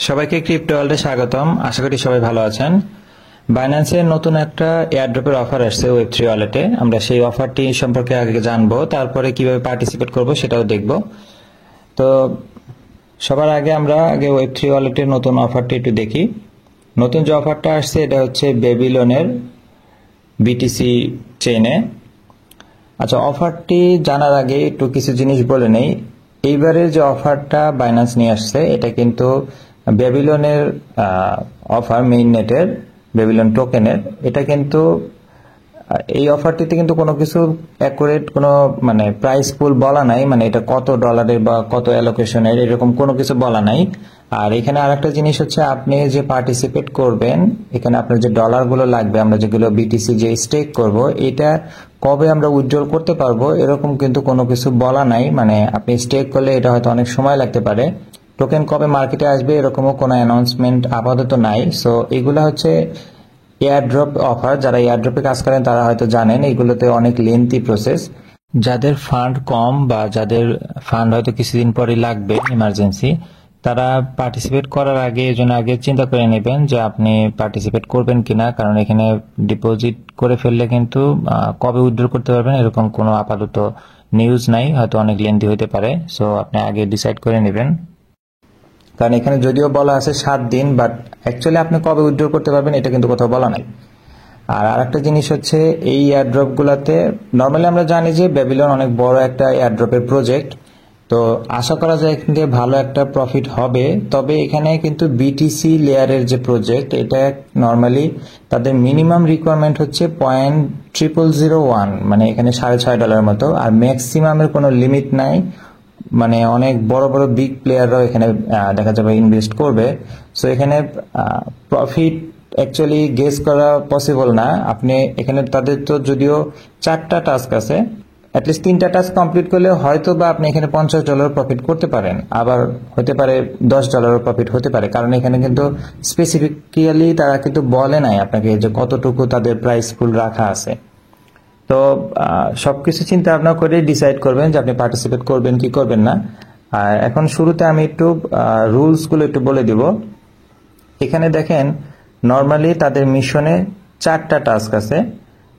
সবাইকে ক্রিপ্টো ওয়ার্ল্ডে স্বাগতম। আশা করি সবাই ভালো আছেন। বাইন্যান্সের নতুন একটা এয়ারড্রপের অফার আসছে ওয়েব3 ওয়ালেটে। আমরা সেই অফারটি সম্পর্কে আগে জানবো, তারপরে কিভাবে পার্টিসিপেট করব সেটাও দেখব। তো সবার আগে আমরা ওয়েব3 ওয়ালেটের নতুন অফারটি একটু দেখি। নতুন যে অফারটা আসছে এটা হচ্ছে বেবিলনের বিটিসি চেইনে। আচ্ছা, অফারটি জানার আগে একটু কিছু জিনিস বলে নেই। এইবারের যে অফারটা বাইন্যান্স নিয়ে আসছে এটা কিন্তু বেবিলনের অফার, মেইন নেটের বেবিলন টোকেনের। এটা কিন্তু এই অফারটিতে কিন্তু কোনো কিছু অ্যাকুরেট কোনো প্রাইস পুল বলা নাই, এটা কত ডলারের বা কত অ্যালোকেশনের এরকম কোনো কিছু বলা নাই। আর এখানে আরেকটা জিনিস হচ্ছে, আপনি যে পার্টিসিপেট করবেন এখানে আপনার যে ডলারগুলো লাগবে, আমরা যেগুলো বিটিসি যে স্টেক করব, এটা কবে আমরা উইথড্রল করতে পারবো এরকম কিন্তু কোনো কিছু বলা নাই। আপনি স্টেক করলে এটা হয়তো অনেক সময় লাগতে পারে। টোকেন কবে মার্কেটে আসবে এরকমও কোনো অ্যানাউন্সমেন্ট আপাতত নাই। সো এগুলা হচ্ছে এয়ারড্রপ অফার। যারা এয়ারড্রপে কাজ করেন তারা হয়তো জানেন এগুলোতে অনেক লেন্থি প্রসেস। যাদের ফান্ড কম বা যাদের ফান্ড হয়তো কিছুদিন পরে লাগবে ইমার্জেন্সি, তারা পার্টিসিপেট করার আগে এজন্য আগে চিন্তা করে নেবেন যে আপনি পার্টিসিপেট করবেন কিনা। কারণ এখানে ডিপোজিট করে ফেললে কিন্তু কবে উইথড্র করতে পারবেন এরকম কোনো আপাতত নিউজ নাই, হয়তো অনেক লেন্থি হতে পারে। সো আপনি আগে ডিসাইড করে নেবেন। কারণ এখানে যদিও বলা আছে 7 দিন, বাট অ্যাকচুয়ালি আপনি কবে উইথড্র করতে পারবেন এটা কিন্তু কোথাও বলা নাই। আর আরেকটা জিনিস হচ্ছে, এই এয়ারড্রপ গুলাতে নর্মালি আমরা জানি যে বেবিলন অনেক বড় একটা এয়ারড্রপের প্রজেক্ট, তো আশা করা যায় এখান থেকে ভালো একটা প্রফিট হবে। তবে এখানে কিন্তু বিটিসি লেয়ারের যে প্রজেক্ট, এটা নর্মালি তাদের মিনিমাম রিকোয়ারমেন্ট হচ্ছে $0.0001, এখানে $6.5 মতো। আর ম্যাক্সিমামের কোনো লিমিট নাই। অনেক বড় বড় বিগ প্লেয়াররাও এখানে দেখা যাবে ইনভেস্ট করবে। সো এখানে প্রফিট অ্যাকচুয়ালি গেস করা পসিবল না। আপনি এখানে তাদের তো যদিও 4টা টাস্ক আছে, অ্যাটলিস্ট 3টা টাস্ক কমপ্লিট করলে হয়তো বা আপনি এখানে $50 প্রফিট করতে পারেন, আবার হতে পারে $10 প্রফিট হতে পারে। কারণ এখানে কিন্তু স্পেসিফিক্যালি তারা কিন্তু বলে নাই আপনাকে যে কতটুকু তাদের প্রাইস পুল রাখা আছে। তো সবকিছু চিন্তা ভাবনা করে ডিসাইড করবেন যে আপনি পার্টিসিপেট করবেন কি করবেন না। আর এখন শুরুতে আমি একটু রুলসগুলো একটু বলে দিব। এখানে দেখেন নর্মালি তাদের মিশনে 4টা টাস্ক আছে,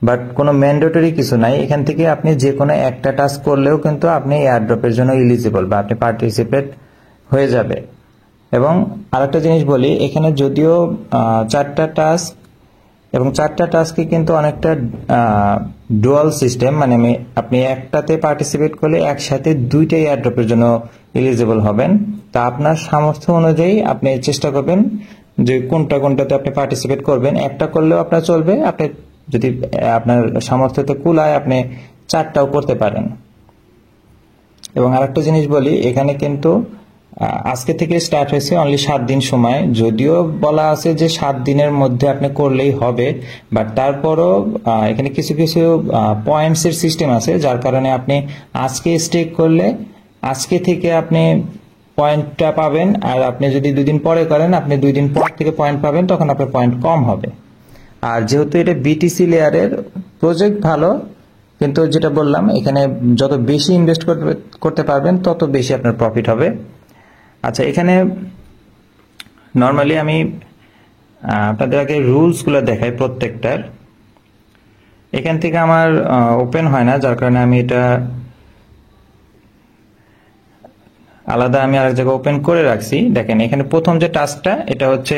বাট কোনো ম্যান্ডেটরি কিছু নাই। এখান থেকে আপনি যে কোনো একটা টাস্ক করলেও কিন্তু আপনি এয়ারড্রপের জন্য এলিজিবল বা আপনি পার্টিসিপেট হয়ে যাবে। এবং আরেকটা জিনিস বলি, এখানে যদিও 4টা টাস্ক এবং 4টা টাস্কে কিন্তু অনেকটা ডুয়াল সিস্টেম, আপনি একটাতে পার্টিসিপেট করলে একসাথে 2টা এয়ারড্রপের জন্য এলিজিবল হবেন। তা আপনার সামর্থ্য অনুযায়ী আপনি চেষ্টা করবেন যে কোনটাতে আপনি পার্টিসিপেট করবেন। একটা করলেও আপনার চলবে, আপনি যদি আপনার সামর্থ্যতে কুলায় আপনি 4টাও করতে পারেন। এবং আরেকটা জিনিস বলি, এখানে কিন্তু আজকে থেকে স্টার্ট হয়েছে অনলি 7 দিন সময়। যদিও বলা আছে যে 7 দিনের মধ্যে আপনি করলেই হবে, বাট তারপরও এখানে কিছু কিছু পয়েন্টসের সিস্টেম আছে, যার কারণে আপনি আজকে স্টেক করলে আজকে থেকে আপনি পয়েন্টটা পাবেন। আর আপনি যদি 2 দিন পরে করেন, আপনি 2 দিন পর থেকে পয়েন্ট পাবেন, তখন আপনার পয়েন্ট কম হবে। আর যেহেতু এটা বিটিসি লেয়ারের প্রজেক্ট ভালো, কিন্তু যেটা বললাম এখানে যত বেশি ইনভেস্ট করতে পারবেন তত বেশি আপনার প্রফিট হবে। আচ্ছা, এখানে নর্মালি আমি আপনাদের আগে রুলসগুলো দেখাই প্রত্যেকটার। এখান থেকে আমার ওপেন হয় না, যার কারণে আমি এটা আলাদা আমি আরেক জায়গায় ওপেন করে রাখছি। দেখেন এখানে প্রথম যে টাস্কটা এটা হচ্ছে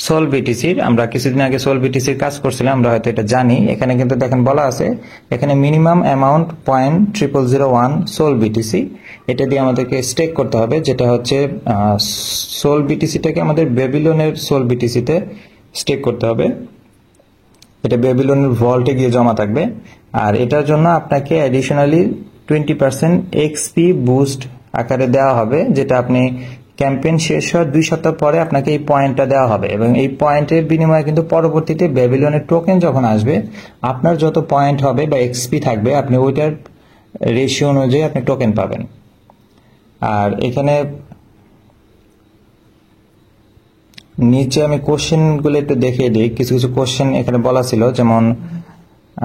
সোল বিটিসির। আমরা কিছুদিন আগে সোল বিটিসির কাজ করছিলাম, আমরা হয়তো এটা জানি। এখানে কিন্তু দেখেন বলা আছে এখানে মিনিমাম অ্যামাউন্ট $0.0001 সোল বিটিসি, এটা দিয়ে আমাদেরকে স্টেক করতে হবে। যেটা হচ্ছে সোল বিটিসিটাকে আমাদের বেবিলনের সোল বিটিসিতে স্টেক করতে হবে। এটা বেবিলনের ভল্টে গিয়ে জমা থাকবে। আর এটার জন্য আপনাকে অ্যাডিশনালি 20% এক্সপি বুস্ট আকারে দেওয়া হবে, যেটা আপনি ক্যাম্পেইন শেষ হওয়ার 2 সপ্তাহ পরে আপনাকে এই পয়েন্টটা দেওয়া হবে। এবং এই পয়েন্টের বিনিময়ে কিন্তু পরবর্তীতে বেবিলনের টোকেন যখন আসবে, আপনার যত পয়েন্ট হবে বা এক্সপি থাকবে, আপনি ওইটার রেশিও অনুযায়ী আপনি টোকেন পাবেন। আর এখানে নিচে আমি কোশ্চেনগুলো একটু দেখিয়ে দিই। কিছু কিছু কোশ্চেন এখানে বলা ছিল, যেমন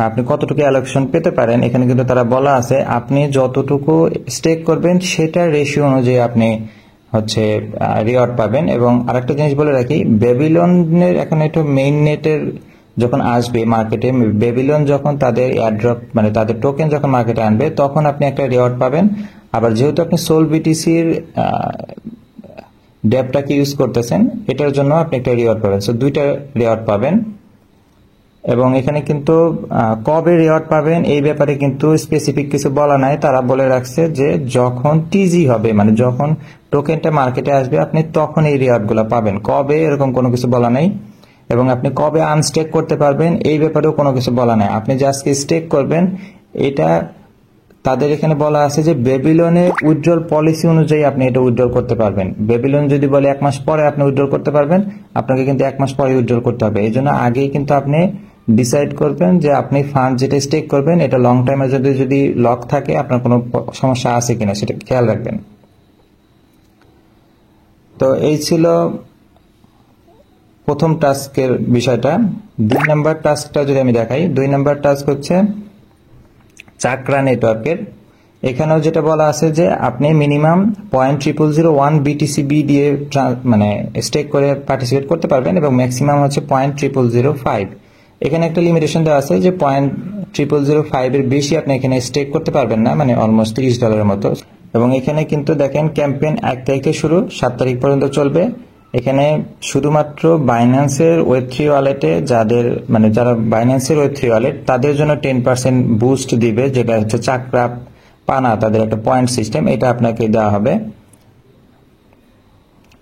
আপনি কতটুকু অ্যালোকেশন পেতে পারেন। এখানে কিন্তু তারা বলা আছে আপনি যতটুকু স্টেক করবেন সেটার রেশিও অনুযায়ী আপনি হচ্ছে রিওয়ার্ড পাবেন। এবং আরেকটা জিনিস বলে রাখি, বেবিলনের এখন একটু মেইন নেটের যখন আসবে মার্কেটে, বেবিলন যখন তাদের এয়ারড্রপ মানে তাদের টোকেন যখন মার্কেটে আনবে তখন আপনি একটা রিওয়ার্ড পাবেন। আবার যেহেতু আপনি সোল বিটিসির ডেপটাকে ইউজ করতেছেন, এটার জন্য আপনি একটা রিওয়ার্ড পাবেন। সো দুইটা রিওয়ার্ড পাবেন। এবং এখানে কিন্তু কবে রিওয়ার্ড পাবেন এই ব্যাপারে কিন্তু স্পেসিফিক কিছু বলা নাই। তারা বলে রাখছে যে যখন টিজি হবে, মানে যখন টোকেনটা মার্কেটে আসবে আপনি তখন এই রিওয়ার্ডগুলো পাবেন। কবে এরকম কোনো কিছু বলা নাই। এবং আপনি কবে আনস্টেক করতে পারবেন এই ব্যাপারেও কোনো কিছু বলা নাই। আপনি যে আজকে স্টেক করবেন এটা তাদের এখানে বলা আছে যে বেবিলনের উইথড্রল পলিসি অনুযায়ী আপনি এটা উইথড্রল করতে পারবেন। বেবিলন যদি বলে 1 মাস পরে আপনি উইথড্রল করতে পারবেন, আপনাকে কিন্তু 1 মাস পরে উইথড্রল করতে হবে। এই জন্য আগেই কিন্তু আপনি ডিসাইড করবেন যে আপনি ফান্ড যেটা স্টেক করবেন এটা লং টাইমে যদি লক থাকে আপনার কোনো সমস্যা আছে কিনা সেটা খেয়াল রাখবেন। তো এই ছিল প্রথম টাস্কের বিষয়টা। 2 নম্বর টাস্কটা যদি আমি দেখাই, 2 নম্বর টাস্ক হচ্ছে চাকরা নেটওয়ার্কের। এখানেও যেটা বলা আছে যে আপনি মিনিমাম 0.0001 BTC-B দিয়ে মানে স্টেক করে পার্টিসিপেট করতে পারবেন এবং ম্যাক্সিমাম হচ্ছে 0.0005। এখানে একটা লিমিটেশন দেওয়া আছে যে 0.0005 এর বেশি আপনি এখানে স্টেক করতে পারবেন না, মানে অলমোস্ট $30 মতো। এবং এখানে কিন্তু দেখেন ক্যাম্পেইন 1 তারিখে শুরু, 7 তারিখ পর্যন্ত চলবে। এখানে শুধুমাত্র বাইন্যান্সের ওয়েব3 ওয়ালেটে যারা বাইন্যান্সের ওয়েব3 ওয়ালেট তাদের জন্য 10% বুস্ট দিবে, যেটা হচ্ছে চাকরা পানা তাদের একটা পয়েন্ট সিস্টেম, এটা আপনাকে দেওয়া হবে।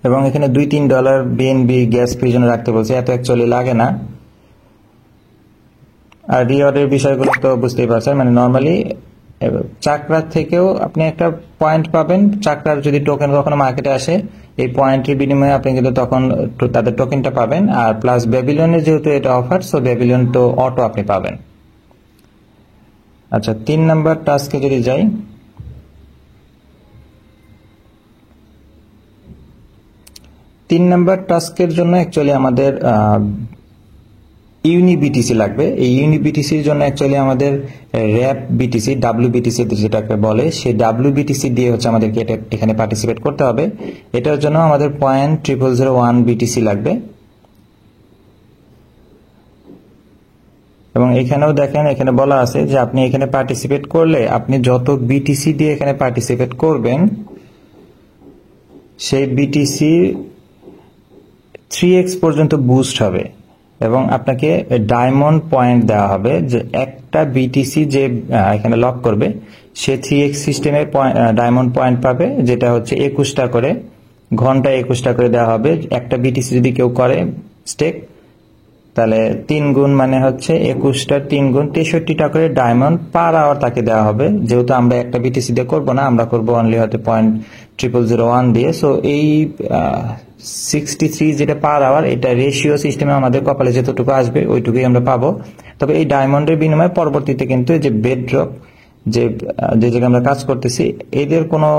এবং এখানে $2-3 বিএনবি গ্যাস ফি জন্য রাখতে বলছে, এত অ্যাকচুয়ালি লাগে না। আর রিওয়ার্ডের বিষয়গুলো তো বুঝতেই পারছেন, মানে নর্মালি চাকরার থেকেও আপনি একটা পয়েন্ট পাবেন। চাকরার যদি টোকেন কখনো মার্কেটে আসে এই পয়েন্টের বিনিময়ে আপনি কিন্তু তখন তাদের টোকেনটা পাবেন। আর প্লাস বেবিলনের যেহেতু এটা অফার, সো বেবিলন তো অটো আপনি পাবেন। আচ্ছা, 3 নম্বর টাস্কে যদি যাই, 3 নম্বর টাস্কের জন্য অ্যাকচুয়ালি আমাদের ইউনিবিটিসি লাগবে। এই ইউনিবিটিসির জন্য অ্যাকচুয়ালি আমাদের র্যাপ বিটিসি, WBTC যেটাকে বলে, সেই WBTC দিয়ে হচ্ছে আমাদেরকে এটা এখানে পার্টিসিপেট করতে হবে। এটার জন্য আমাদের 0.0001 BTC লাগবে। এবং এখানেও দেখেন এখানে বলা আছে যে আপনি এখানে পার্টিসিপেট করলে আপনি যত বিটিসি দিয়ে এখানে পার্টিসিপেট করবেন সেই বিটিসি 3x পর্যন্ত বুস্ট হবে। এবং আপনাকে ডায়মন্ড পয়েন্ট দেওয়া হবে, যে একটা বিটিসি যে এখানে লক করবে সে 3x সিস্টেমের ডায়মন্ড পয়েন্ট পাবে, যেটা হচ্ছে 21টা করে, ঘন্টায় 21টা করে দেওয়া হবে। একটা বিটিসি যদি কেউ করে স্টেক তাহলে 3 গুণ, মানে হচ্ছে 21টার 3 গুণ 63টা করে ডায়মন্ড পার আওয়ার তাকে দেওয়া হবে। যেহেতু আমরা একটা বিটিসি দিয়ে করবো না, আমরা করবো অনলি হয়তো 0.0001 দিয়ে। সো এই 63 যেটা পার আওয়ার, এটা রেশিও সিস্টেমে আমাদের কপালে যতটুকু আসবে ওইটুকুই আমরা পাবো। তবে এই ডায়মন্ডের বিনিময়ে পরবর্তীতে কিন্তু যে বেডরক যে জায়গায় আমরা কাজ করতেছি এদের কোনো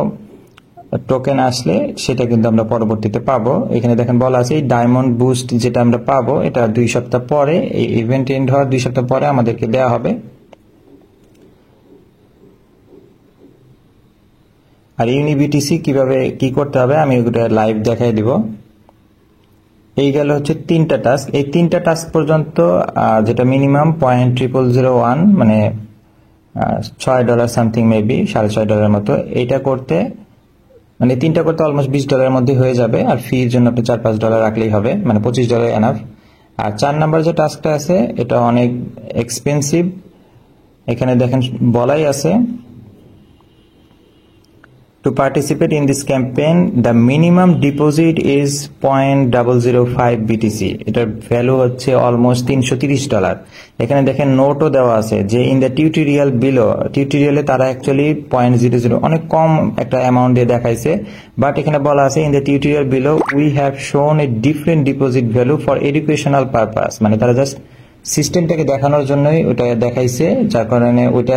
টোকেন আসলে সেটা কিন্তু আমরা পরবর্তীতে পাবো। এখানে দেখেন বলা আছে এই ডায়মন্ড বুস্ট যেটা আমরা পাবো এটা 2 সপ্তাহ পরে, এই ইভেন্ট এন্ড হওয়ার 2 সপ্তাহ পরে আমাদেরকে দেওয়া হবে। আর ইউনিবিটিসি কিভাবে কি করতে হবে আমি ওটা লাইভ দেখাই দিব। এই গেল হচ্ছে 3টা টাস্ক। এই 3টা টাস্ক পর্যন্ত যেটা মিনিমাম 0.0001 মানে $6 সামথিং, মেবি $6.5 মতো, এইটা করতে মানে 3টা করতে অলমোস্ট $20 মধ্যে হয়ে যাবে। আর ফির জন্য আপনি $4-5 রাখলেই হবে, মানে $25 এনাফ। আর 4 নাম্বার যে টাস্কটা আছে এটা অনেক এক্সপেন্সিভ। এখানে দেখেন বলাই আছে to participate in this campaign the minimum deposit is 0.005 BTC, এটার ভ্যালু হচ্ছে অলমোস্ট $330। এখানে দেখেন নোটও দেওয়া আছে যে ইন দ্য টিউটোরিয়াল বিলো, টিউটোরিয়ালে তারা অ্যাকচুয়ালি 0.00 অনেক কম একটা অ্যামাউন্ট দিয়ে দেখাইছে, বাট এখানে বলা আছে in the tutorial below we have শোন a different deposit value for educational purpose, মানে তারা জাস্ট সিস্টেমটাকে দেখানোর জন্যই ওটা দেখাইছে, যার কারণে ওইটা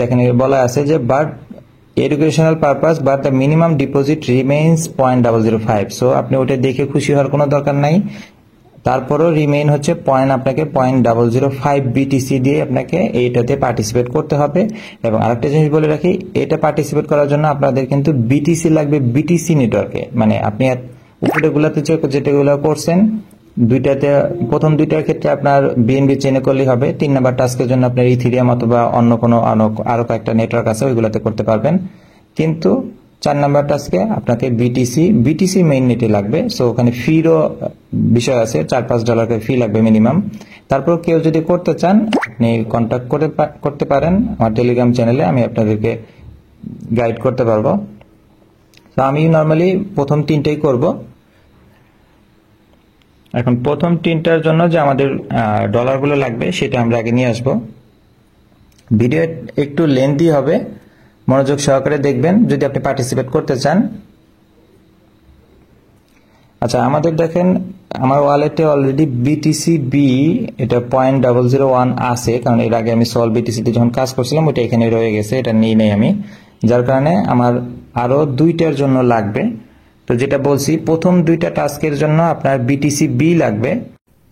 দেখেন বলা আছে যে but educational purpose but the minimum deposit remains 0.005। So আপনি ওটা দেখে খুশি হওয়ার কোনো দরকার নাই। তারপরও রিমেইন হচ্ছে পয়েন্ট, আপনাকে 0.005 বিটিসি দিয়ে আপনাকে এইটাতে পার্টিসিপেট করতে হবে। এবং আরেকটা জিনিস বলে রাখি, এটা পার্টিসিপেট করার জন্য আপনাদের কিন্তু বিটিসি লাগবে, বিটিসি নেটওয়ার্কে। মানে আপনি উপরেগুলোতে যেটাগুলো করছেন দুইটাতে, প্রথম দুইটার ক্ষেত্রে আপনার বিএনবি চেনে করলেই হবে। 3 নাম্বার টাস্কের জন্য আপনার ইথিরিয়াম অথবা অন্য কোনো আরো কয়েকটা নেটওয়ার্ক আছে, ওইগুলোতে করতে পারবেন। কিন্তু 4 নাম্বার টাস্কে আপনাকে বিটিসি মেইন নেটে লাগবে। সো ওখানে ফিরও বিষয় আছে, $4-5 করে ফি লাগবে মিনিমাম। তারপর কেউ যদি করতে চান আপনি কন্ট্যাক্ট করতে পারেন আমার টেলিগ্রাম চ্যানেলে, আমি আপনাদেরকে গাইড করতে পারবো। তো আমি নর্মালি প্রথম 3টাই করব। এখন প্রথম 3টার জন্য যে আমাদের ডলারগুলো লাগবে সেটা আমরা আগে নিয়ে আসব। ভিডিও একটু লেন্থি হবে, মনোযোগ সহকারে দেখবেন যদি আপনি পার্টিসিপেট করতে চান। আচ্ছা, আমাদের দেখেন আমার ওয়ালেটে অলরেডি বিটিসি বি এটা 0.001 আছে, কারণ এর আগে আমি সল বিটিসিতে যখন কাজ করছিলাম ওইটা এখানে রয়ে গেছে, এটা নিয়ে নেই আমি, যার কারণে আমার আরো 2টার জন্য লাগবে। তো যেটা বলছি, প্রথম 2টা টাস্কের জন্য আপনার বিটিসি বি লাগবে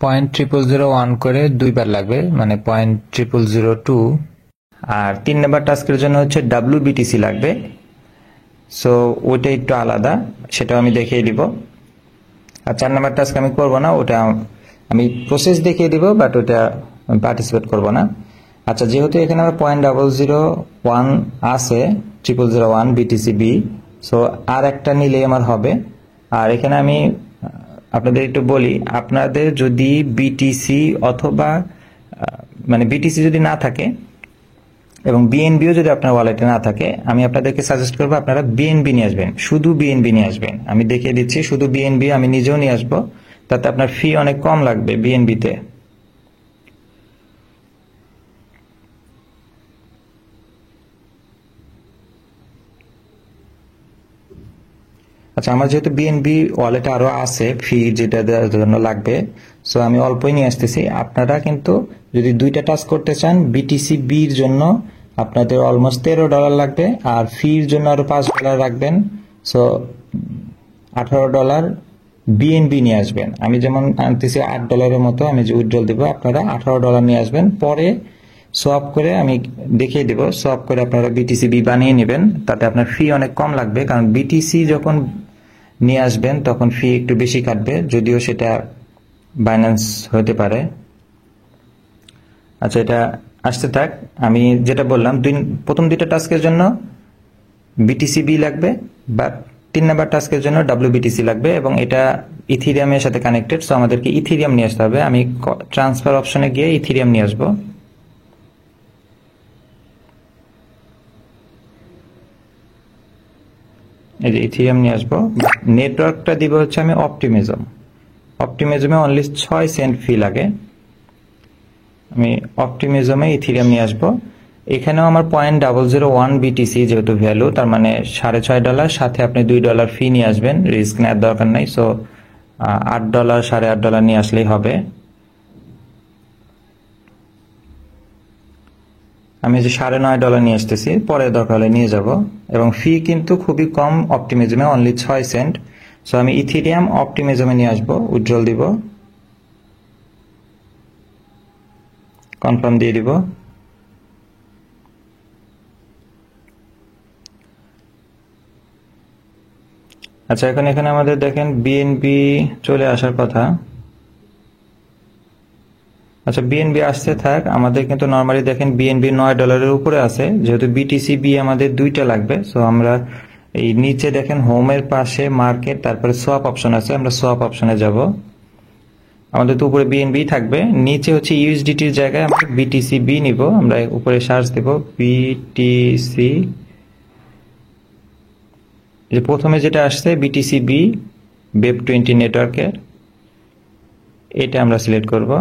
0.001 করে 2বার লাগবে, মানে 0.002। আর 3 নাম্বার টাস্কের জন্য হচ্ছে WBTC লাগবে। সো ওইটা একটু আলাদা, সেটাও আমি দেখিয়ে দিব। আর 4 নাম্বার টাস্ক আমি করব না, ওটা আমি প্রসেস দেখিয়ে দিব, বাট ওটা পার্টিসিপেট করব না। আচ্ছা, যেহেতু এখানে আমার 0.001 আছে, 0.001 BTC-B, সো আর একটা নিলে আমার হবে। আর এখানে আমি আপনাদের একটু বলি, আপনাদের যদি বিটিসি অথবা মানে বিটিসি যদি না থাকে এবং বিএনবিও যদি আপনার ওয়ালেটে না থাকে, আমি আপনাদেরকে সাজেস্ট করবো আপনারা বিএনবি নিয়ে আসবেন, শুধু বিএনবি নিয়ে আসবেন। আমি দেখিয়ে দিচ্ছি, শুধু বিএনবি আমি নিজেও নিয়ে আসবো, তাতে আপনার ফি অনেক কম লাগবে বিএনবিতে। আচ্ছা, আমার যেহেতু বিএনবি ওয়ালেটে আরো আছে ফি যেটা দেওয়ার জন্য লাগবে, সো আমি অল্পই নিয়ে আসতেছি। আপনারা কিন্তু যদি 2টা টাস্ক করতে চান বিটিসি বির জন্য আপনাদের অলমোস্ট $13 লাগবে, আর ফির জন্য আরো $5 রাখবেন। সো $18 বিএনবি নিয়ে আসবেন। আমি যেমন আনতেছি $8 মতো, আমি যে উইথড্রল দিব, আপনারা $18 নিয়ে আসবেন। পরে সোয়াপ করে আমি দেখিয়ে দেব, সোয়াপ করে আপনারা বিটিসি বি বানিয়ে নেবেন, তাতে আপনার ফি অনেক কম লাগবে। কারণ বিটিসি যখন নিয়ে আসবেন তখন ফি একটু বেশি কাটবে, যদিও সেটা বাইন্যান্স হতে পারে। আচ্ছা, এটা আসতে থাক। আমি যেটা বললাম, প্রথম 2টা টাস্কের জন্য বিটিসি বি লাগবে, বা 3 নাম্বার টাস্কের জন্য WBTC লাগবে, এবং এটা ইথিরিয়ামের সাথে কানেক্টেড, সো আমাদেরকে ইথিরিয়াম নিয়ে আসতে হবে। আমি ট্রান্সফার অপশনে গিয়ে ইথিরিয়াম নিয়ে আসবো। এই যে ইথিরিয়াম নিয়ে আসবো। নেটওয়ার্কটা দিব হচ্ছে আমি অপটিমিজমে অনলি 6 সেন্ট ফি লাগে। আমি অপটিমিজমে ইথিরিয়াম নিয়ে আসবো। এখানেও আমার 0.001 BTC যেহেতু ভ্যালু, তার মানে $6.5, সাথে আপনি $2 ফি নিয়ে আসবেন, রিস্ক নেওয়ার দরকার নাই। সো $8, $8.5 নিয়ে আসলেই হবে। আমি যে $9.5 নিয়ে আসতেছি, পরে দরকার হলে নিয়ে যাব। এবং ফি কিন্তু খুবই কম অপটিমিজমে, অনলি 6 সেন্ট। সো আমি ইথিরিয়াম অপটিমিজমে নিয়ে আসবো, উইথড্রল দিব, কনফার্ম দিয়ে দিব। আচ্ছা, এখানে আমাদের দেখেন বিএনবি চলে আসার কথা। আচ্ছা, বিএনবি আসতে থাক। আমাদের কিন্তু নরমালি দেখেন বিএনবি $9 উপরে আছে, যেহেতু বিটিসি বি আমাদের 2টা লাগবে। সো আমরা এই নিচে দেখেন হোমের পাশে মার্কেট, তারপরে সোয়াপ অপশন আছে, আমরা সোয়াপ অপশনে যাব। আমাদের তো উপরে বিএনবি থাকবে, নিচে হচ্ছে ইউএসডিটির জায়গায় আমরা বিটিসি বি নিব। আমরা উপরে সার্চ দেব বিটিসি, যে প্রথমে যেটা আসছে বিটিসি বি ওয়েব 20 নেটওয়ার্কের, এটা আমরা সিলেক্ট করব।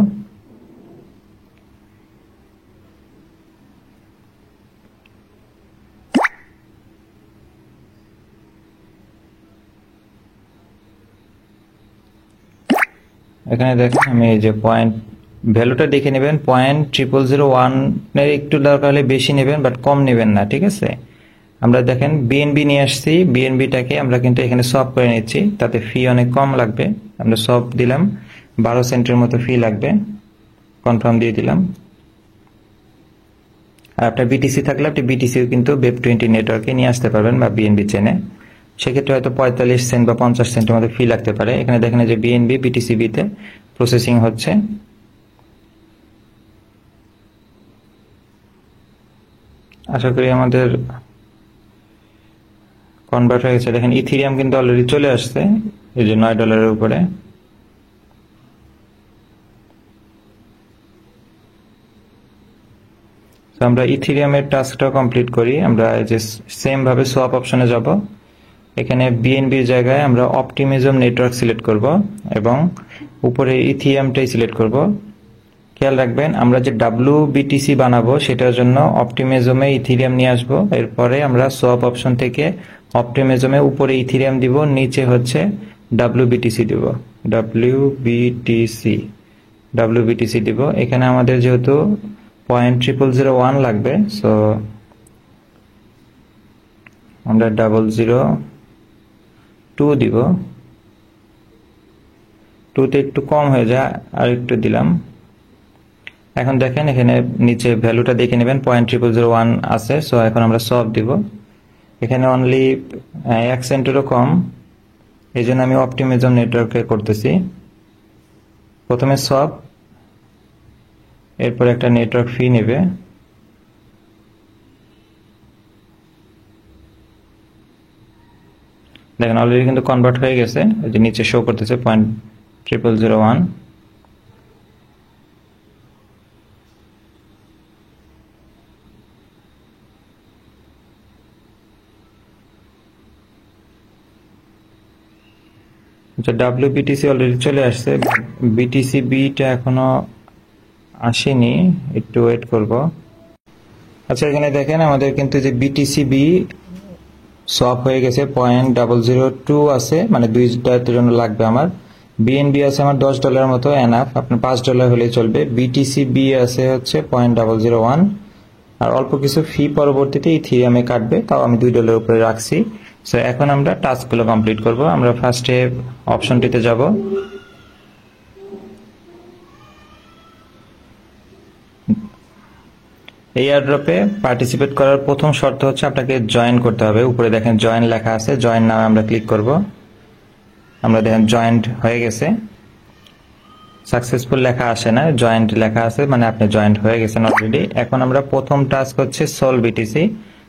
এখানে দেখেন আমি এই যে পয়েন্ট ভ্যালুটা দেখে নেবেন, 0.001 এর একটু দরকার হলে বেশি নেবেন, বাট কম নেবেন না, ঠিক আছে। আমরা দেখেন বিএনবি নিয়ে আসছি, বিএনবিটাকে আমরা কিন্তু এখানে সব করে নিচ্ছি, তাতে ফি অনেক কম লাগবে। আমরা সব দিলাম, 12 সেন্টের মতো ফি লাগবে, কনফার্ম দিয়ে দিলাম। আর আপনার বিটিসি থাকলে আপনি বিটিসিও কিন্তু ওয়েব20 নেটওয়ার্কে নিয়ে আসতে পারবেন বা বিএনবি চেনে, সেক্ষেত্রে হয়তো 45 সেন্ট বা 50 সেন্টের মতো ফি লাগতে পারে। এখানে দেখেন যে বিএনবি বিটিসিবিতে প্রসেসিং হচ্ছে। আশা করি আমাদের কনভার্ট হয়ে গেছে। দেখেন ইথিরিয়াম কিন্তু অলরেডি চলে আসছে, এই যে $9 উপরে। আমরা ইথিরিয়ামের টাস্কটা কমপ্লিট করি। আমরা এই যে সেম ভাবে সোয়াপ অপশনে যাব। এখানে বিএনবির জায়গায় আমরা অপটিমিজম নেটওয়ার্ক সিলেক্ট করব এবং উপরে ইথিরিয়ামটাই সিলেক্ট করব। খেয়াল রাখবেন আমরা যে WBTC বানাবো সেটার জন্য অপটিমিজমে ইথিরিয়াম নিয়ে আসবো। এরপরে আমরা সোয়াপ অপশন থেকে অপটিমিজমে উপরে ইথিরিয়াম দিব, নিচে হচ্ছে WBTC দিব। WBTC দিব। এখানে আমাদের যেহেতু 0.0001 লাগবে, সো আমরা 002 দিব। 2তে একটু কম হয়ে যায়, আর একটু দিলাম। এখন দেখেন এখানে নিচে ভ্যালুটা দেখে নেবেন, 0.0001 আছে। সো এখন আমরা সব দিব। এখানে অনলি 1 সেন্টেরও কম, এই জন্য আমি অপটিমিজম নেটওয়ার্কে করতেছি। প্রথমে সব, এরপর একটা নেটওয়ার্ক ফি নেবে। দেখেন অলরেডি কিন্তু কনভার্ট হয়ে গেছে, এই যে নিচে শো করতেছে 0.0001। WBTC অলরেডি চলে আসছে, BTC-Bটা এখনো আসেনি, একটু ওয়েট করব। আচ্ছা এখানে দেখেন আমাদের কিন্তু যে BTC-B সোয়াপ হয়ে গেছে, 0.002 আছে, মানে $2 জন্য লাগবে আমার। BNB আছে আমার $10 মতো, এনাফ, আপনার $5 হলেই চলবে। BTC-B আছে হচ্ছে 0.001, আর অল্প কিছু ফি পরবর্তীতে ইথিরিয়ামে কাটবে, তাও আমি $2 উপরে রাখছি। সো এখন আমরা টাস্কগুলো কমপ্লিট করব। আমরা ফার্স্টে অপশনটিতে যাব। এই এয়ারড্রপে পার্টিসিপেট করার প্রথম শর্ত হচ্ছে আপনাকে জয়েন করতে হবে। উপরে দেখেন জয়েন লেখা আছে, জয়েন নামে আমরা ক্লিক করব। আমরা দেখেন জয়েন্ট হয়ে গেছে, সাকসেসফুল লেখা আসে না, জয়েন্ট লেখা আছে, মানে আপনি জয়েন্ট হয়ে গেছেন অলরেডি। এখন আমরা প্রথম টাস্ক হচ্ছে সোল বিটিসি।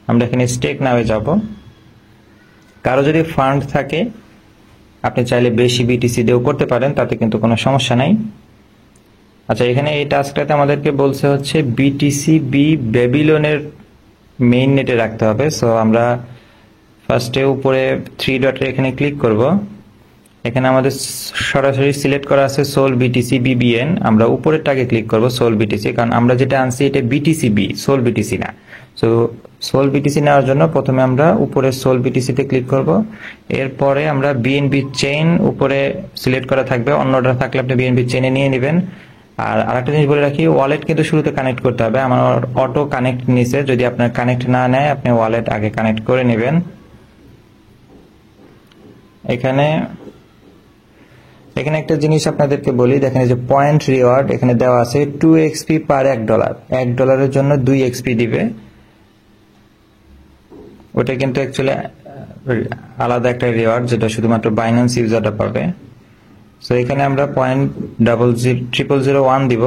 আমরা এখানে স্টেক নামে যাব। কারো যদি ফান্ড থাকে আপনি চাইলে বেশি বিটিসি দিয়েও করতে পারেন, তাতে কিন্তু কোনো সমস্যা নাই। আচ্ছা এখানে এই টাস্কটাতে আমাদেরকে বলছে হচ্ছে BTC-B ব্যাবিলনের মেইন নেটে রাখতে হবে। সো আমরা ফার্স্টে উপরে 3 ডটের এখানে ক্লিক করব। এখানে আমাদের সরাসরি সিলেক্ট করা আছে সোল BTC BBN। আমরা উপরেরটাকে ক্লিক করব সোল BTC, কারণ আমরা যেটা আনছি এটা BTC-B, সোল BTC না। সো সোল BTC নেওয়ার জন্য প্রথমে আমরা উপরে সোল BTC তে ক্লিক করব। এরপরে আমরা BNB চেইন উপরে সিলেক্ট করা থাকবে, অন্যটা থাকলে আপনি BNB চেইনে নিয়ে নেবেন। আর আরেকটা জিনিস বলে রাখি, ওয়ালেট কিন্তু শুরুতে কানেক্ট করতে হবে। আমার অটো কানেক্ট নিছে, যদি আপনার কানেক্ট না নেয় আপনি ওয়ালেট আগে কানেক্ট করে নেবেন। এখানে একটা জিনিস আপনাদেরকে বলি, দেখেন যে পয়েন্ট রিওয়ার্ড এখানে দেওয়া আছে 2 XP পার $1। $1 জন্য 2 XP দিবে। ওটা কিন্তু অ্যাকচুয়ালি আলাদা একটা রিওয়ার্ড, যেটা শুধুমাত্র বাইন্যান্স ইউজাররা পাবে। সো এখানে আমরা 0.0001 দিব।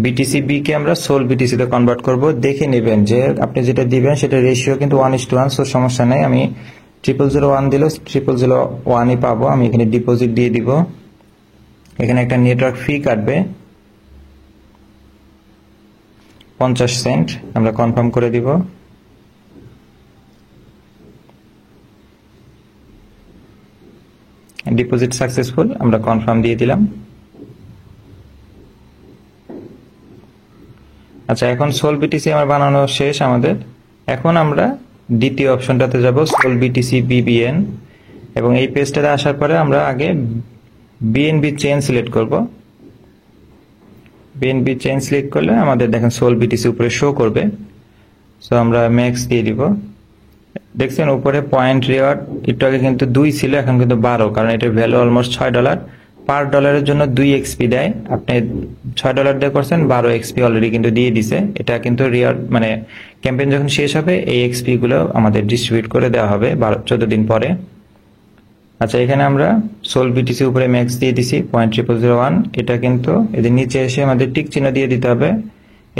BTC-B কে আমরা সোল BTC তে কনভার্ট করব। দেখে নেবেন যে আপনি যেটা দিবেন সেটা রেশিও কিন্তু 1:1, সো সমস্যা নেই। আমি 0.001 দিলে 0.001ই পাবো। আমি এখানে ডিপোজিট দিয়ে দিব। এখানে একটা নেটওয়ার্ক ফি কাটবে 50 সেন্ট, আমরা কনফার্ম করে দিব। ডিপোজিট সাকসেসফুল, আমরা কনফার্ম দিয়ে দিলাম। আচ্ছা এখন সোল BTC আমার বানানো শেষ আমাদের। এখন আমরা দ্বিতীয় অপশনটাতে যাব, সোল BTC BBN, এবং এই পেজটাতে আসার পরে আমরা আগে BNB চেইন সিলেক্ট করব। BNB চেইন সিলেক্ট করলে আমাদের দেখেন সোল BTC উপরে শো করবে। সো আমরা ম্যাক্স দিয়ে দিব। দেখছেন উপরে পয়েন্ট রিওয়ার্ড একটু আগে কিন্তু 2 ছিল, এখন কিন্তু 12, কারণ এটার ভ্যালু অলমোস্ট $6। পার ডলারের জন্য 2 এক্সপি দেয়। আপনি $6 দিয়ে করছেন, 12 এক্সপি অলরেডি কিন্তু দিয়ে দিছে। এটা কিন্তু রিওয়ার্ড মানে ক্যাম্পেইন যখন শেষ হবে এই এক্সপি গুলো আমাদের ডিস্ট্রিবিউট করে দেওয়া হবে 14 দিন পরে। আচ্ছা, এখানে আমরা সোল বিটিসি উপরে ম্যাক্স দিয়ে দিছি 0.0001। এটা কিন্তু এদের নিচে এসে আমাদের টিক চিহ্ন দিয়ে দিতে হবে।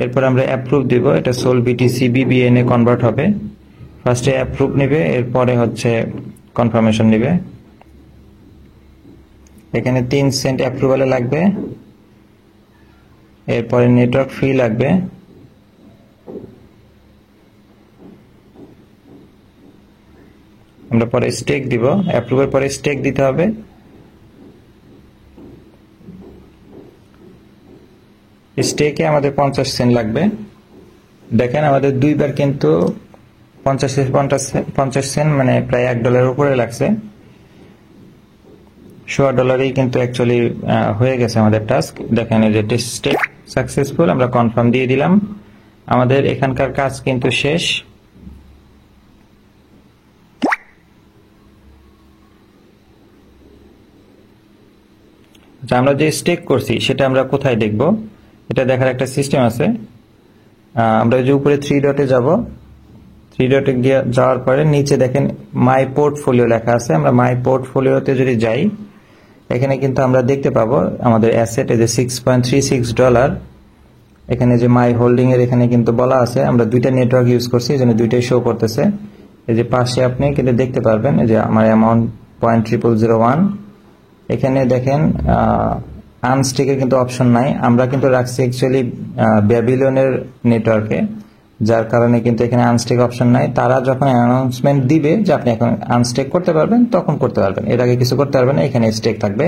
এরপর আমরা অ্যাপ্রুভ দিব। এটা সোল বিটিসি বিবিএন এ কনভার্ট হবে। ফার্স্টে অ্যাপ্রুভ নেবে, এরপরে হচ্ছে কনফার্মেশন নেবে। এখানে 3 সেন্ট অ্যাপ্রুভালে লাগবে, এরপরে নেটওয়ার্ক ফি লাগবে। আমরা পরে স্টেক দিব, অ্যাপ্রুভের পরে স্টেক দিতে হবে। স্টেকে আমাদের 50 সেন্ট লাগবে। দেখেন আমাদের দুইবার কিন্তু 50 সেন্ট মানে প্রায় $1 উপরে লাগছে। $1.25 কিন্তু অ্যাকচুয়ালি হয়ে গেছে আমাদের টাস্ক। দেখেন এই যে স্টেক সাকসেসফুল, আমরা কনফার্ম দিয়ে দিলাম। আমাদের এখানকার কাজ কিন্তু শেষ। আচ্ছা, আমরা যে স্টেক করছি সেটা আমরা কোথায় দেখব? এটা দেখার একটা সিস্টেম আছে। আমরা যে উপরে 3 ডটে যাব, 3 ডটে যাওয়ার পরে নিচে দেখেন মাই পোর্টফোলিও লেখা আছে। আমরা মাই পোর্টফোলিওতে যদি যাই, এখানে কিন্তু আমরা দেখতে পাবো আমাদের অ্যাসেট এই যে $6.36। এখানে যে মাই হোল্ডিং এর এখানে কিন্তু বলা আছে। আমরা দুইটা নেটওয়ার্ক ইউজ করছি, এই জন্য দুইটাই শো করতেছে। এই যে পাশে আপনি কিন্তু দেখতে পারবেন এই যে আমার অ্যামাউন্ট 0.0001। এখানে দেখেন আনস্টেকের কিন্তু অপশন নাই। আমরা কিন্তু রাখছি অ্যাকচুয়ালি ব্যাবিলনের নেটওয়ার্কে, যার কারণে কিন্তু এখানে আনস্টেক অপশন নাই। তারা যখন অ্যানাউন্সমেন্ট দিবে যে আপনি এখন আনস্টেক করতে পারবেন, তখন করতে পারবেন, এর আগে কিছু করতে পারবেন না। এখানে স্টেক থাকবে।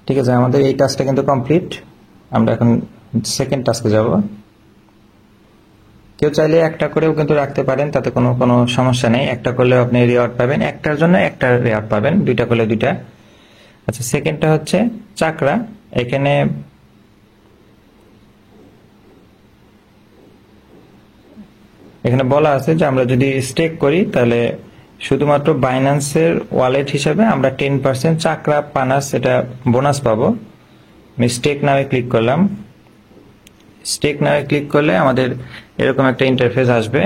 ঠিক আছে, আমাদের এই টাস্কটা কিন্তু কমপ্লিট। আমরা এখন সেকেন্ড টাস্কে যাব। কেউ চাইলে একটা করেও কিন্তু রাখতে পারেন, তাতে কোনো সমস্যা নেই। একটা করলেও আপনি রিওয়ার্ড পাবেন, একটার জন্য একটা রিওয়ার্ড পাবেন, দুইটা করলে দুইটা। আচ্ছা, সেকেন্ডটা হচ্ছে চাকরা। এখানে বলা আছে যে আমরা যদি স্টেক করি তাহলে শুধুমাত্র বাইন্যান্সের ওয়ালেট হিসাবে আমরা 10% চাকরা পানাস এটা বোনাস পাবো। আমি স্টেক নামে ক্লিক করলাম। স্টেক নামে ক্লিক করলে আমাদের এরকম একটা ইন্টারফেস আসবে।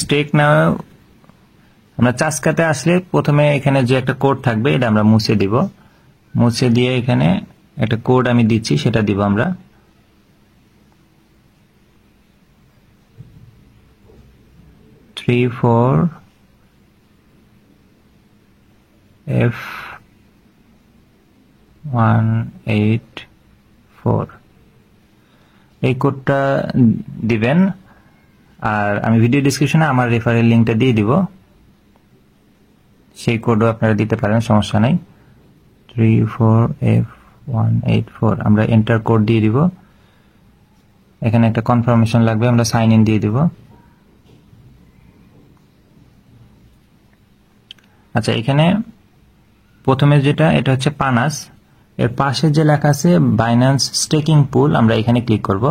স্টেক নামে আমরা চাস্কাতে আসলে প্রথমে এখানে যে একটা কোড থাকবে এটা আমরা মুছে দিব। মুছে দিয়ে এখানে একটা কোড আমি দিচ্ছি, সেটা দিব আমরা। F184 এই কোডটা দিবেন। আর আমি ভিডিও ডেসক্রিপশনে আমার রেফারেল লিঙ্কটা দিয়ে দিব, সেই কোডও আপনারা দিতে পারেন, সমস্যা নাই। 34F184 আমরা এন্টার কোড দিয়ে দিব। এখানে একটা কনফার্মেশন লাগবে, আমরা সাইন ইন দিয়ে দিব। আচ্ছা, এখানে প্রথমে যেটা এটা হচ্ছে পানাস, এর পাশে যে লেখা আছে বাইন্যান্স স্টেকিং পুল, আমরা এখানে ক্লিক করব।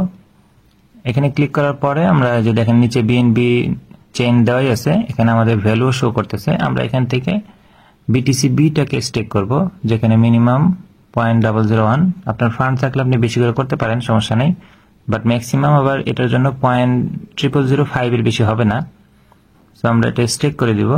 এখানে ক্লিক করার পরে আমরা যে দেখেন নিচে বিএনবি চেইন দেওয়াই আছে, এখানে আমাদের ভ্যালু শো করতেছে। আমরা এখান থেকে বিটিসি বিটাকে স্টেক করব, যেখানে মিনিমাম 0.001। আপনার ফান্ড থাকলে আপনি বেশি করে করতে পারেন, সমস্যা নেই। বাট ম্যাক্সিমাম আবার এটার জন্য 0.0005 এর বেশি হবে না। সো আমরা এটা স্টেক করে দিব।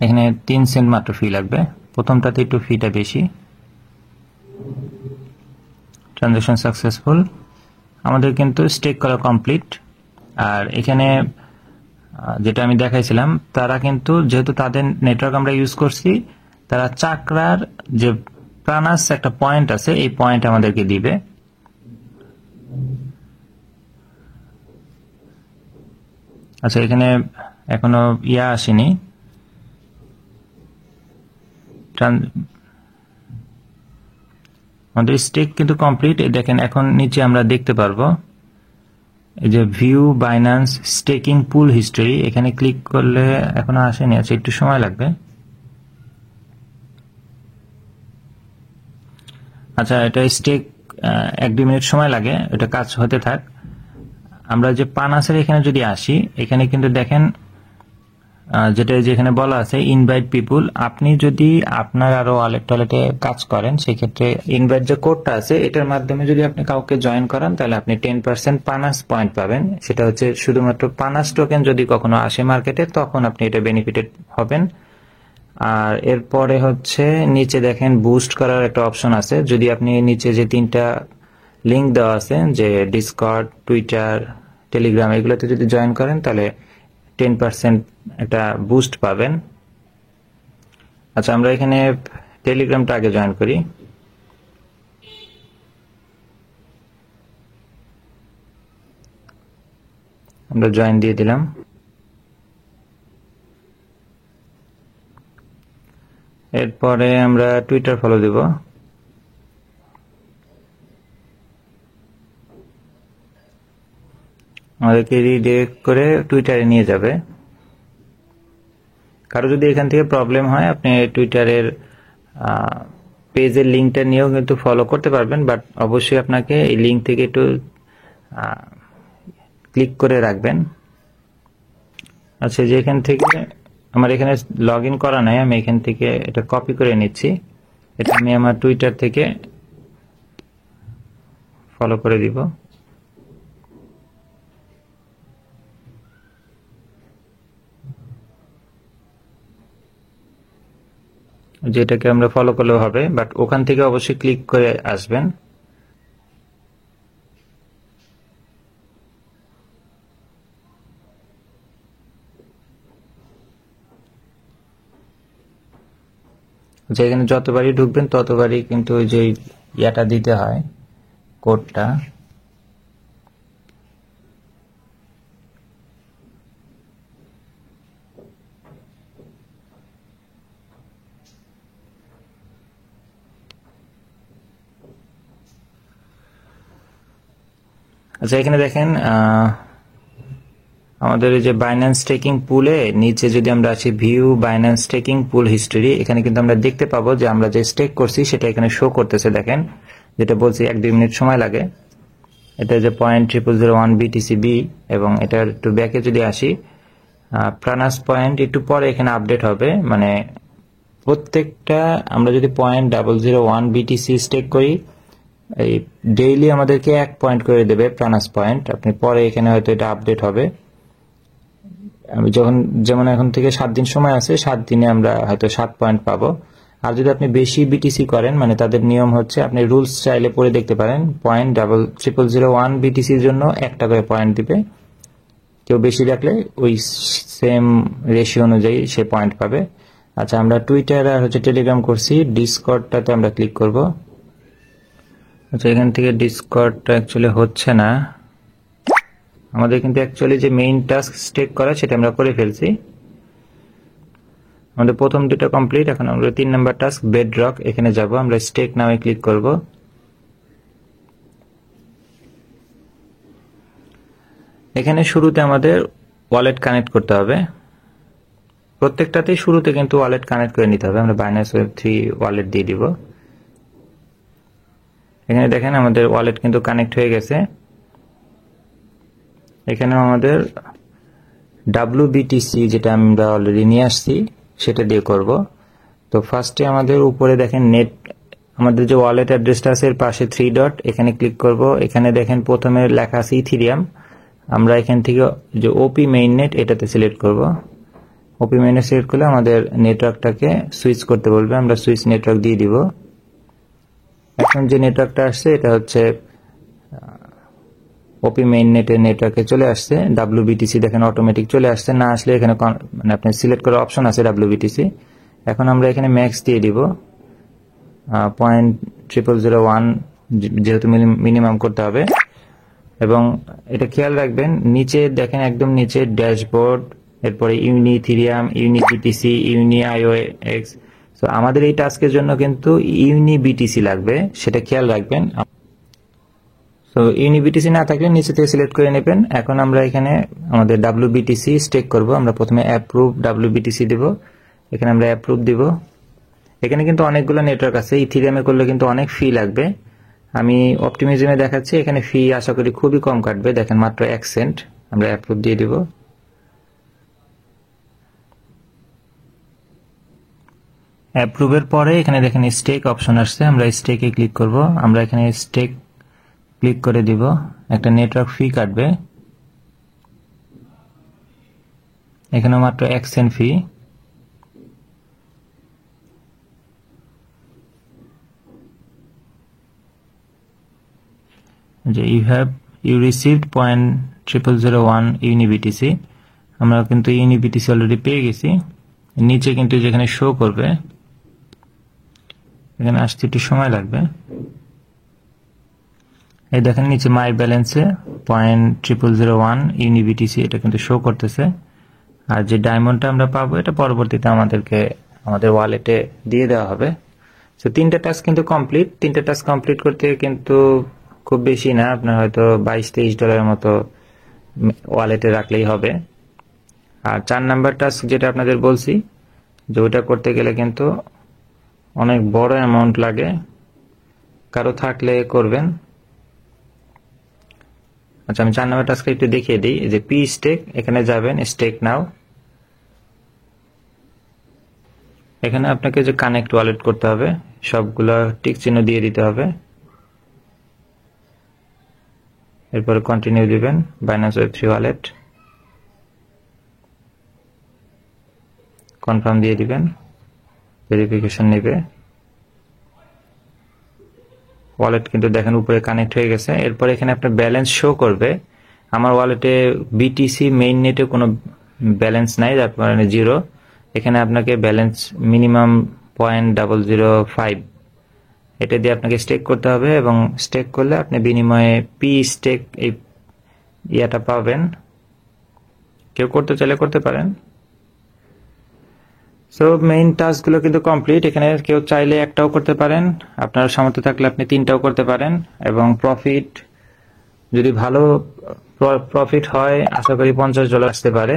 এখানে 3 সেন্ট মাত্র ফি লাগবে, প্রথমটাতে একটু ফিটা বেশি। ট্রানজাকশন সাকসেসফুল, আমাদের কিন্তু স্টেক করা কমপ্লিট। আর এখানে যেটা আমি দেখাইছিলাম, তারা কিন্তু যেহেতু তাদের নেটওয়ার্ক আমরা ইউজ করছি, তারা চাকরার যে প্রানাস একটা পয়েন্ট আছে, এই পয়েন্ট আমাদেরকে দিবে। আচ্ছা, এখানে এখনো আসেনি। আমাদের স্টেক কিন্তু কমপ্লিট। দেখেন এখন নিচে আমরা দেখতে পারবো এই যে ভিউ বাইন্যান্স স্টেকিং পুল হিস্টোরি, এখানে ক্লিক করলে এখনো আসেনি। আচ্ছা, একটু সময় লাগবে। আচ্ছা, এটা স্টেক 1-2 মিনিট সময় লাগে, এটা কাজ হতে থাক। আমরা যে পানাসের এখানে যদি আসি, এখানে কিন্তু দেখেন যেটা যেখানে বলা আছে ইনভাইট পিপুল। আপনি যদি আপনার আরো ওয়ালেটে কাজ করেন, সেক্ষেত্রে ইনভাইট যে কোডটা আছে এটার মাধ্যমে যদি আপনি কাউকে জয়েন করান, তাহলে আপনি 10% পানাস পয়েন্ট পাবেন। সেটা হচ্ছে শুধুমাত্র পানাস টোকেন যদি কখনো আসে মার্কেটে, তখন আপনি এটা বেনিফিটেড হবেন। আর এরপরে হচ্ছে নিচে দেখেন বুস্ট করার একটা অপশন আছে। যদি আপনি নিচে যে 3টা লিঙ্ক দেওয়া আছে, যে ডিসকর্ড, টুইটার, টেলিগ্রাম, এগুলোতে যদি জয়েন করেন তাহলে 10% একটা বুস্ট পাবেন। আচ্ছা, আমরা এখানে টেলিগ্রামটা আগে জয়েন করি। আমরা জয়েন দিয়ে দিলাম। এরপরে আমরা টুইটার ফলো দিব। আমাদেরকে রিডিরেক্ট করে টুইটারে নিয়ে যাবে। কারো যদি এখান থেকে প্রবলেম হয়, আপনি টুইটারের পেজের লিঙ্কটা নিয়েও কিন্তু ফলো করতে পারবেন, বাট অবশ্যই আপনাকে এই লিঙ্ক থেকে একটু ক্লিক করে রাখবেন। আচ্ছা, যে এখান থেকে আমার এখানে লগ ইন করা নাই, আমি এখান থেকে এটা কপি করে নিচ্ছি। এটা আমি আমার টুইটার থেকে ফলো করে দিব। যেটাকে আমরা ফলো করলেও হবে, বাট ওখান থেকে অবশ্যই ক্লিক করে আসবেন। যেখানে যতবারই ঢুকবেন ততবারই কিন্তু ওই যে ইয়াটা দিতে হয়, কোডটা। আচ্ছা, এখানে দেখেন আমাদের এই যে বাইন্যান্স স্টেকিং পুলে নিচে যদি আমরা আসি ভিউ বাইন্যান্স স্টেকিং পুল হিস্টোরি, এখানে কিন্তু আমরা দেখতে পাবো যে আমরা যে স্টেক করছি সেটা এখানে শো করতেছে। দেখেন, যেটা বলছি 1-2 মিনিট সময় লাগে। এটা যে 0.0001 BTCB, এবং এটা একটু ব্যাকে যদি আসি, প্রানাস পয়েন্ট একটু পরে এখানে আপডেট হবে। মানে প্রত্যেকটা আমরা যদি 0.001 BTC স্টেক করি, এই ডেইলি আমাদেরকে 1 পয়েন্ট করে দেবে প্রানাস পয়েন্ট। আপনি পরে এখানে হয়তো এটা আপডেট হবে। আমি যেমন এখন থেকে 7 দিন সময় আছে, 7 দিনে আমরা হয়তো 7 পয়েন্ট পাবো। আর যদি আপনি বেশি বিটিসি করেন, মানে তাদের নিয়ম হচ্ছে, আপনি রুলস চাইলে পড়ে দেখতে পারেন, 0.0001 BTCর জন্য 1টা করে পয়েন্ট দিবে। কেউ বেশি রাখলে ওই সেম রেশিও অনুযায়ী সে পয়েন্ট পাবে। আচ্ছা, আমরা টুইটার আর হচ্ছে টেলিগ্রাম করছি। ডিসকর্ডটাতে আমরা ক্লিক করব। আচ্ছা, এখান থেকে ডিসকর্ডটা অ্যাকচুয়ালি হচ্ছে না। আমাদের কিন্তু অ্যাকচুয়ালি যে মেইন টাস্ক স্টেক করা, সেটা আমরা করে ফেলছি। আমাদের প্রথম দুটো কমপ্লিট। এখন আমরা 3 নাম্বার টাস্ক বেডরক, এখানে যাব। আমরা স্টেক নামে ক্লিক করব। এখানে শুরুতে আমাদের ওয়ালেট কানেক্ট করতে হবে। প্রত্যেকটাতেই শুরুতে কিন্তু ওয়ালেট কানেক্ট করে নিতে হবে। আমরা বাইন্যান্স ওয়েব 3 ওয়ালেট দিয়ে দিব। এখানে দেখেন আমাদের ওয়ালেট কিন্তু কানেক্ট হয়ে গেছে। এখানে আমাদের WBTC যেটা আমরা অলরেডি নিয়ে আসছি সেটা দিয়ে করব। তো ফার্স্টে আমাদের উপরে দেখেন নেট, আমাদের যে ওয়ালেট অ্যাড্রেসটা আছে এর পাশে 3 ডট, এখানে ক্লিক করব। এখানে দেখেন প্রথমে লেখা আছে ইথিরিয়াম। আমরা এখান থেকে যে ওপি মেইননেট এটাতে সিলেক্ট করব। ওপি মেইননেট সিলেক্ট করলে আমাদের নেটওয়ার্কটাকে সুইচ করতে বলবে। আমরা সুইচ নেটওয়ার্ক দিয়ে দিব। এখন যে নেটওয়ার্কটা আসছে এটা হচ্ছে ওপি মেইননেটের নেটওয়ার্কে চলে আসছে। WBTC দেখেন অটোমেটিক চলে আসছে। না আসলে এখানে মানে আপনি সিলেক্ট করার অপশন আছে WBTC। এখন আমরা এখানে ম্যাক্স দিয়ে দিব 0.0001, যেহেতু মিনিমাম করতে হবে। এবং এটা খেয়াল রাখবেন, নিচে দেখেন একদম নিচে ড্যাশবোর্ড, এরপরে ইউনি ইথিরিয়াম, ইউনি বিটিসি, ইউনি IOX। তো আমাদের এই টাস্কের জন্য কিন্তু ইউনি বিটিসি লাগবে, সেটা খেয়াল রাখবেন। তো ইউনি বিটিসি না থাকলে নিচে থেকে সিলেক্ট করে নেবেন। এখন আমরা এখানে আমাদের WBTC স্টেক করব। আমরা প্রথমে অ্যাপ্রুভ WBTC দেব। এখানে আমরা অ্যাপ্রুভ দিব। এখানে কিন্তু অনেকগুলো নেটওয়ার্ক আছে। ইথিরিয়ামে করলে কিন্তু অনেক ফি লাগবে। আমি অপটিমিজমে দেখাচ্ছি, এখানে ফি আশা করি খুবই কম কাটবে, দেখেন মাত্র 1 সেন্ট। আমরা অ্যাপ্রুভ দিয়ে দিব। অ্যাপ্রুভের পরে এখানে দেখেন স্টেক অপশন আসছে, আমরা স্টেকে ক্লিক করব। আমরা এখানে স্টেক ক্লিক করে দিব, একটা নেটওয়ার্ক ফি কাটবে, এখানে মাত্র 1 সেন্ট ফি। যে ইউ রিসিভড 0.0001 ইউনিবিটিসি, আমরা কিন্তু ইউনিবিটিসি অলরেডি পেয়ে গেছি। নিচে কিন্তু যেখানে শো করবে, এখানে আসতে একটু সময় লাগবে। এই দেখেন নিচে মাই ব্যালেন্সে 0.0001 ইউনিবিটিসি এটা কিন্তু শো করতেছে। আর যে ডায়মন্ডটা আমরা পাবো এটা পরবর্তীতে আমাদেরকে আমাদের ওয়ালেটে দিয়ে দেওয়া হবে। তো 3টা টাস্ক কিন্তু কমপ্লিট। 3টা টাস্ক কমপ্লিট করতে কিন্তু খুব বেশি না, আপনার হয়তো $22-23 মতো ওয়ালেটে রাখলেই হবে। আর 4 নাম্বার টাস্ক যেটা আপনাদের বলছি, যে ওইটা করতে গেলে কিন্তু অনেক বড় অ্যামাউন্ট লাগে, কারো থাকলে করবেন। আচ্ছা, আমি 4 নাম্বার টাস্কটা একটু দেখিয়ে দিই। যে পি স্টেক, এখানে যাবেন, স্টেক নাও। এখানে আপনাকে যে কানেক্ট ওয়ালেট করতে হবে, সবগুলো টিক চিহ্ন দিয়ে দিতে হবে। এরপরে কন্টিনিউ দিবেন, বাইন্যান্স ওয়েব3 ওয়ালেট কনফার্ম দিয়ে দিবেন, ভেরিফিকেশন নেবে। ওয়ালেট কিন্তু দেখেন উপরে কানেক্ট হয়ে গেছে। এরপর এখানে আপনার ব্যালেন্স শো করবে। আমার ওয়ালেটে বিটিসি মেইন নেটে কোনো ব্যালেন্স নাই, যার কারণে 0। এখানে আপনাকে ব্যালেন্স মিনিমাম 0.005 এটা দিয়ে আপনাকে স্টেক করতে হবে, এবং স্টেক করলে আপনি বিনিময়ে পি স্টেক এই ইয়াটা পাবেন। কেউ করতে চাইলে করতে পারেন। সো মেইন টাস্কগুলো কিন্তু কমপ্লিট। এখানে কেউ চাইলে একটাও করতে পারেন, আপনার সামর্থ্য থাকলে আপনি 3টাও করতে পারেন। এবং প্রফিট যদি ভালো প্রফিট হয়, আশা করি $50 আসতে পারে।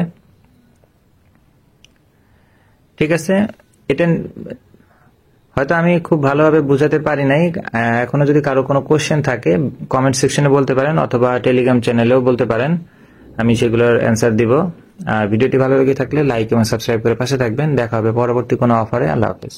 ঠিক আছে, এটা হয়তো আমি খুব ভালোভাবে বুঝাতে পারি নাই। এখনো যদি কারো কোনো কোশ্চেন থাকে কমেন্ট সেকশনে বলতে পারেন, অথবা টেলিগ্রাম চ্যানেলেও বলতে পারেন, আমি সেগুলোর অ্যান্সার দিব। আর ভিডিওটি ভালো লেগে থাকলে লাইক এবং সাবস্ক্রাইব করে পাশে থাকবেন। দেখা হবে পরবর্তী কোনো অফারে। আল্লাহ হাফেজ।